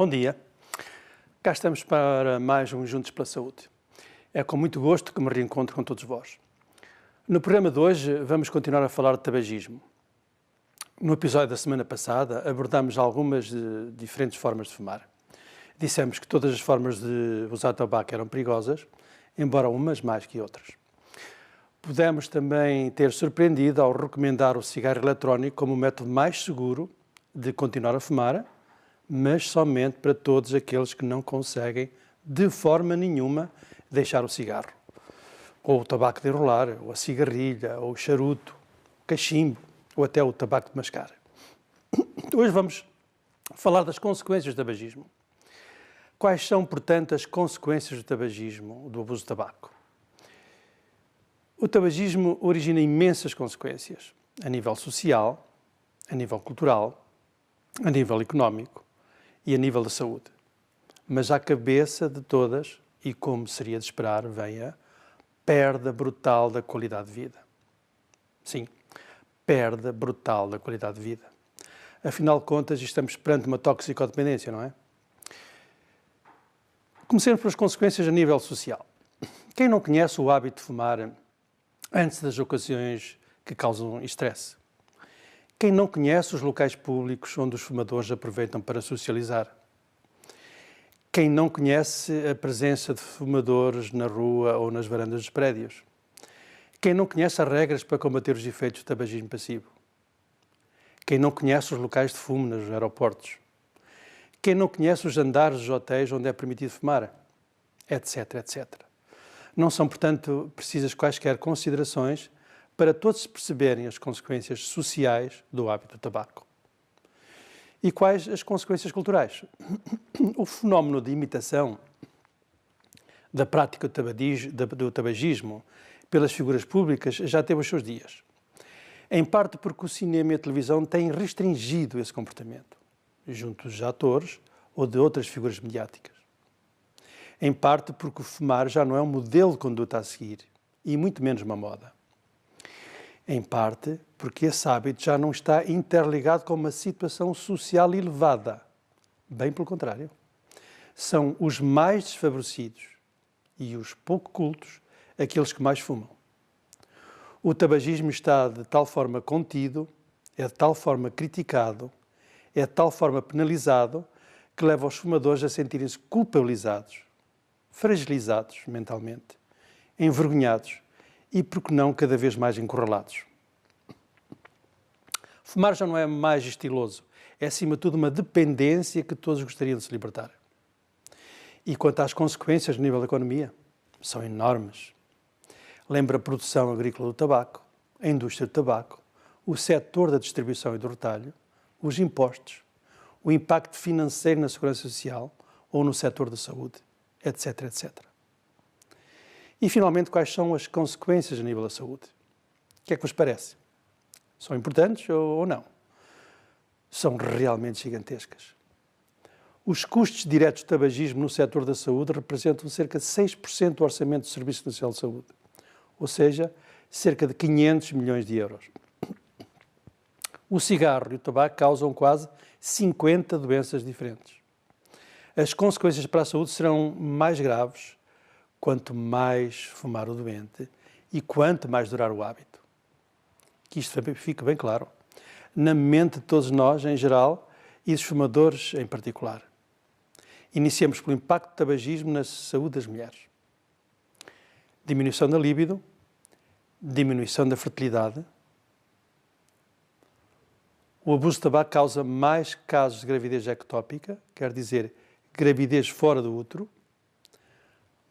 Bom dia. Cá estamos para mais um Juntos pela Saúde. É com muito gosto que me reencontro com todos vós. No programa de hoje vamos continuar a falar de tabagismo. No episódio da semana passada abordámos algumas diferentes formas de fumar. Dissemos que todas as formas de usar tabaco eram perigosas, embora umas mais que outras. Pudemos também ter surpreendido ao recomendar o cigarro eletrónico como o método mais seguro de continuar a fumar, mas somente para todos aqueles que não conseguem, de forma nenhuma, deixar o cigarro. Ou o tabaco de enrolar, ou a cigarrilha, ou o charuto, o cachimbo, ou até o tabaco de mascar. Hoje vamos falar das consequências do tabagismo. Quais são, portanto, as consequências do tabagismo, do abuso de tabaco? O tabagismo origina imensas consequências, a nível social, a nível cultural, a nível económico e a nível da saúde. Mas à cabeça de todas, e como seria de esperar, vem a perda brutal da qualidade de vida. Sim, perda brutal da qualidade de vida. Afinal de contas, estamos perante uma toxicodependência, não é? Comecemos pelas consequências a nível social. Quem não conhece o hábito de fumar antes das ocasiões que causam estresse? Quem não conhece os locais públicos onde os fumadores aproveitam para socializar? Quem não conhece a presença de fumadores na rua ou nas varandas dos prédios? Quem não conhece as regras para combater os efeitos do tabagismo passivo? Quem não conhece os locais de fumo nos aeroportos? Quem não conhece os andares dos hotéis onde é permitido fumar? Etc, etc. Não são, portanto, precisas quaisquer considerações para todos perceberem as consequências sociais do hábito do tabaco. E quais as consequências culturais? O fenómeno de imitação da prática do tabagismo pelas figuras públicas já teve os seus dias. Em parte porque o cinema e a televisão têm restringido esse comportamento, junto dos atores ou de outras figuras mediáticas. Em parte porque o fumar já não é um modelo de conduta a seguir, e muito menos uma moda. Em parte porque esse hábito já não está interligado com uma situação social elevada. Bem pelo contrário. São os mais desfavorecidos e os pouco cultos aqueles que mais fumam. O tabagismo está de tal forma contido, é de tal forma criticado, é de tal forma penalizado, que leva os fumadores a sentirem-se culpabilizados, fragilizados mentalmente, envergonhados e, por que não, cada vez mais encurralados. Fumar já não é mais estiloso, é acima de tudo uma dependência que todos gostariam de se libertar. E quanto às consequências no nível da economia, são enormes. Lembra a produção agrícola do tabaco, a indústria do tabaco, o setor da distribuição e do retalho, os impostos, o impacto financeiro na segurança social ou no setor da saúde, etc, etc. E, finalmente, quais são as consequências a nível da saúde? O que é que vos parece? São importantes ou não? São realmente gigantescas. Os custos diretos do tabagismo no setor da saúde representam cerca de 6% do orçamento do Serviço Nacional de Saúde, ou seja, cerca de 500 milhões de euros. O cigarro e o tabaco causam quase 50 doenças diferentes. As consequências para a saúde serão mais graves quanto mais fumar o doente e quanto mais durar o hábito. Que isto fique bem claro, na mente de todos nós em geral e dos fumadores em particular. Iniciamos pelo impacto do tabagismo na saúde das mulheres. Diminuição da libido, diminuição da fertilidade. O abuso de tabaco causa mais casos de gravidez ectópica, quer dizer, gravidez fora do útero,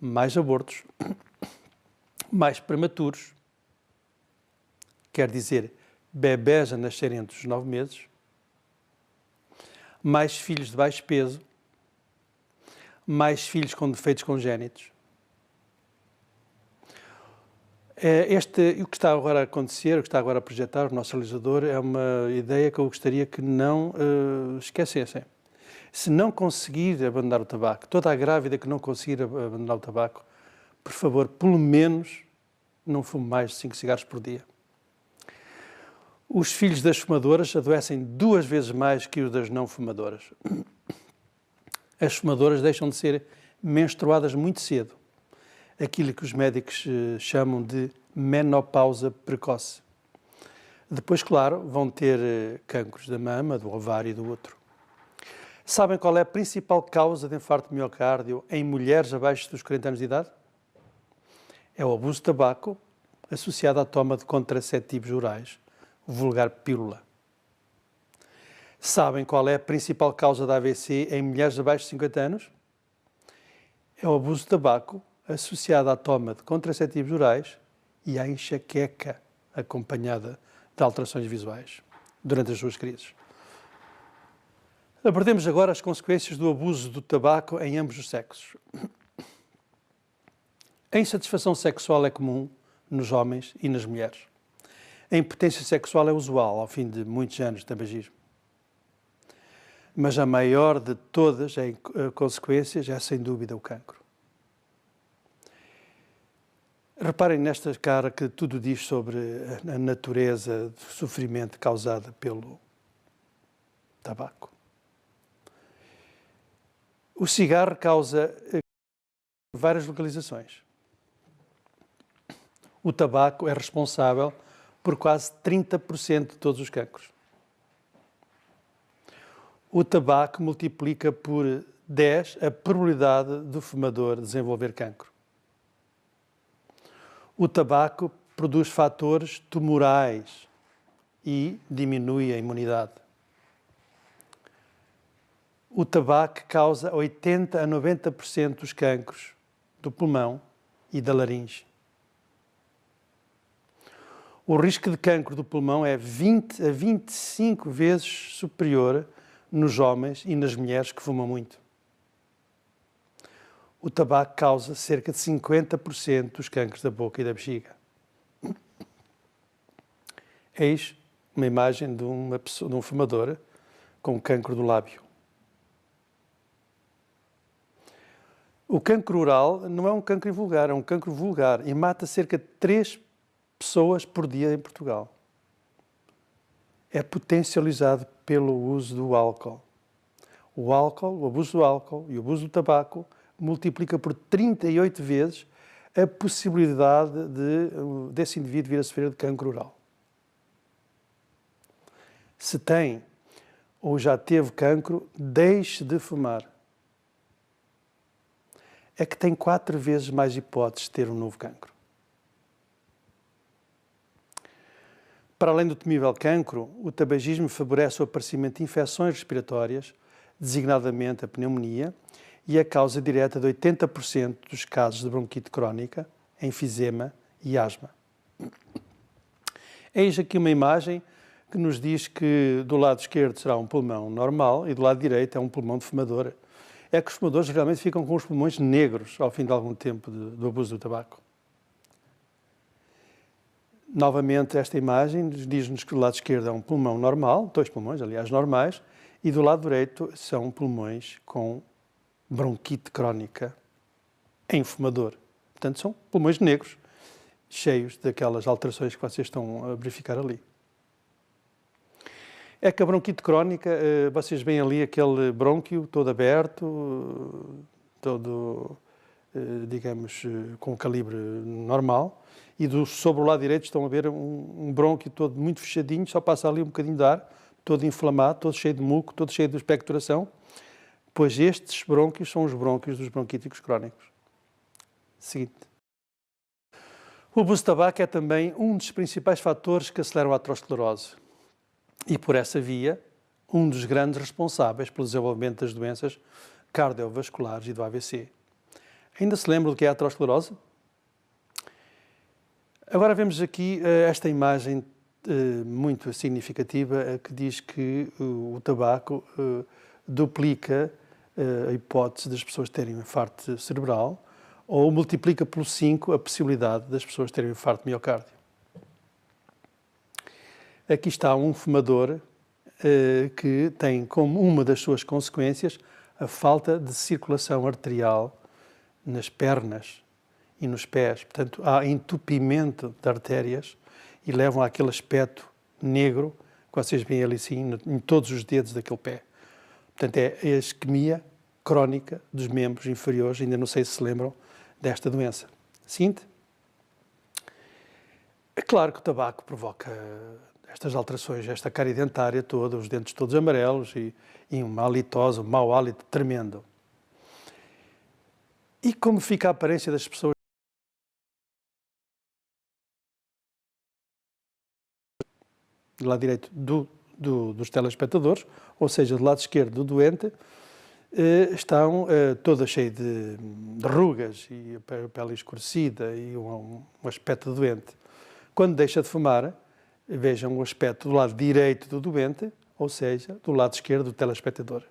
mais abortos, mais prematuros, quer dizer, bebés a nascerem entre os 9 meses, mais filhos de baixo peso, mais filhos com defeitos congénitos. O que está agora a acontecer, o que está agora a projetar o nosso realizador é uma ideia que eu gostaria que não esquecessem. Se não conseguir abandonar o tabaco, toda a grávida que não conseguir abandonar o tabaco, por favor, pelo menos não fume mais de 5 cigarros por dia. Os filhos das fumadoras adoecem 2 vezes mais que os das não fumadoras. as fumadoras deixam de ser menstruadas muito cedo, aquilo que os médicos chamam de menopausa precoce. Depois, claro, vão ter cancros da mama, do ovário e do útero. Sabem qual é a principal causa de infarto de miocárdio em mulheres abaixo dos 40 anos de idade? É o abuso de tabaco associado à toma de contraceptivos orais, o vulgar pílula. Sabem qual é a principal causa da AVC em mulheres abaixo de 50 anos? É o abuso de tabaco associado à toma de contraceptivos orais e à enxaqueca acompanhada de alterações visuais durante as suas crises. Abordemos agora as consequências do abuso do tabaco em ambos os sexos. A insatisfação sexual é comum nos homens e nas mulheres. A impotência sexual é usual ao fim de muitos anos de tabagismo. Mas a maior de todas as consequências é, sem dúvida, o cancro. Reparem nesta cara que tudo diz sobre a natureza do sofrimento causada pelo tabaco. O cigarro causa várias localizações. O tabaco é responsável por quase 30% de todos os cancros. O tabaco multiplica por 10 a probabilidade do fumador desenvolver cancro. O tabaco produz fatores tumorais e diminui a imunidade. O tabaco causa 80 a 90% dos cancros do pulmão e da laringe. O risco de cancro do pulmão é 20 a 25 vezes superior nos homens e nas mulheres que fumam muito. O tabaco causa cerca de 50% dos cancros da boca e da bexiga. Eis uma imagem de um fumador com cancro do lábio. O cancro oral não é um cancro invulgar, é um cancro vulgar e mata cerca de 3 pessoas por dia em Portugal. É potencializado pelo uso do álcool. O álcool, o abuso do álcool e o abuso do tabaco multiplica por 38 vezes a possibilidade desse indivíduo vir a sofrer de cancro oral. Se tem ou já teve cancro, deixe de fumar. É que tem 4 vezes mais hipóteses de ter um novo cancro. Para além do temível cancro, o tabagismo favorece o aparecimento de infecções respiratórias, designadamente a pneumonia, e é causa direta de 80% dos casos de bronquite crónica, enfisema e asma. Eis aqui uma imagem que nos diz que do lado esquerdo será um pulmão normal e do lado direito é um pulmão de fumador. É que os fumadores realmente ficam com os pulmões negros ao fim de algum tempo do abuso do tabaco. Novamente, esta imagem diz-nos que do lado esquerdo é um pulmão normal, 2 pulmões, aliás, normais, e do lado direito são pulmões com bronquite crónica em fumador. Portanto, são pulmões negros, cheios daquelas alterações que vocês estão a verificar ali. É que a bronquite crónica, vocês veem ali aquele brônquio todo aberto, todo, digamos, com calibre normal, e sobre o lado direito estão a ver um brônquio todo muito fechadinho, só passa ali um bocadinho de ar, todo inflamado, todo cheio de muco, todo cheio de expectoração, pois estes brônquios são os brônquios dos bronquíticos crónicos. Seguinte. O abuso de tabaco é também um dos principais fatores que aceleram a aterosclerose e, por essa via, um dos grandes responsáveis pelo desenvolvimento das doenças cardiovasculares e do AVC. Ainda se lembra do que é a aterosclerose? Agora vemos aqui esta imagem muito significativa que diz que o tabaco duplica a hipótese das pessoas terem um infarto cerebral ou multiplica por 5 a possibilidade das pessoas terem um infarto de miocárdio. Aqui está um fumador que tem como uma das suas consequências a falta de circulação arterial nas pernas e nos pés. Portanto, há entupimento de artérias e levam àquele aspecto negro que vocês veem ali assim em todos os dedos daquele pé. Portanto, é a isquemia crónica dos membros inferiores, ainda não sei se se lembram desta doença. Seguinte. É claro que o tabaco provoca estas alterações, esta cárie dentária toda, os dentes todos amarelos e uma halitose, um mau hálito tremendo. E como fica a aparência das pessoas? Do lado direito dos telespectadores, ou seja, do lado esquerdo do doente, estão todas cheias de rugas e a pele escurecida e um aspecto doente. Quando deixa de fumar, vejam o aspecto do lado direito do doente, ou seja, do lado esquerdo do telespectador.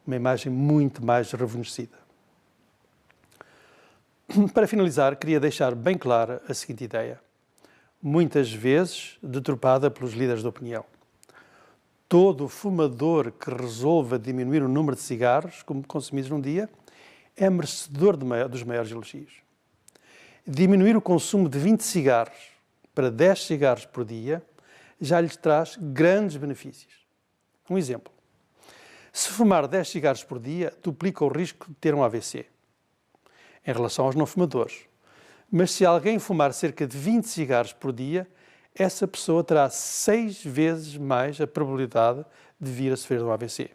Uma imagem muito mais rejuvenescida. Para finalizar, queria deixar bem clara a seguinte ideia, muitas vezes deturpada pelos líderes de opinião. Todo fumador que resolva diminuir o número de cigarros consumidos num dia é merecedor dos maiores elogios. Diminuir o consumo de 20 cigarros para 10 cigarros por dia já lhes traz grandes benefícios. Um exemplo. Se fumar 10 cigarros por dia, duplica o risco de ter um AVC, em relação aos não fumadores. Mas se alguém fumar cerca de 20 cigarros por dia, essa pessoa terá 6 vezes mais a probabilidade de vir a sofrer de um AVC.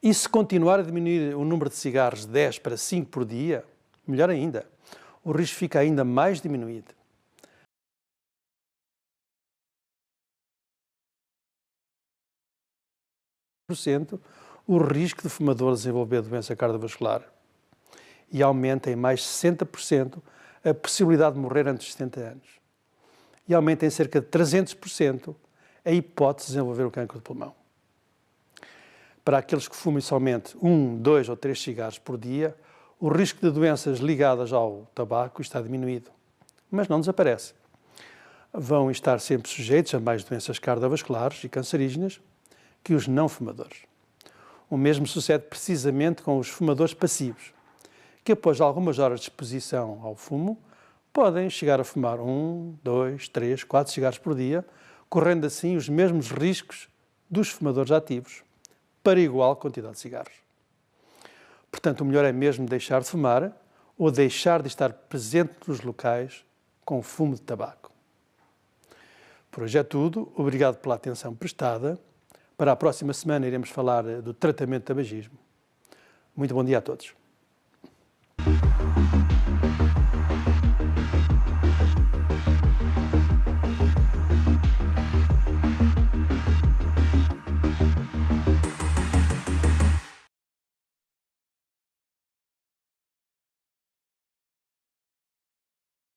E se continuar a diminuir o número de cigarros de 10 para 5 por dia, melhor ainda, o risco fica ainda mais diminuído. O risco de fumador desenvolver doença cardiovascular e aumenta em mais 60% a possibilidade de morrer antes de 70 anos e aumenta em cerca de 300% a hipótese de desenvolver o cancro de pulmão. Para aqueles que fumem somente 1, 2 ou 3 cigarros por dia, o risco de doenças ligadas ao tabaco está diminuído, mas não desaparece. Vão estar sempre sujeitos a mais doenças cardiovasculares e cancerígenas que os não fumadores. O mesmo sucede precisamente com os fumadores passivos, que após algumas horas de exposição ao fumo, podem chegar a fumar 1, 2, 3, 4 cigarros por dia, correndo assim os mesmos riscos dos fumadores ativos, para igual quantidade de cigarros. Portanto, o melhor é mesmo deixar de fumar ou deixar de estar presente nos locais com fumo de tabaco. Por hoje é tudo. Obrigado pela atenção prestada. Para a próxima semana iremos falar do tratamento do tabagismo. Muito bom dia a todos.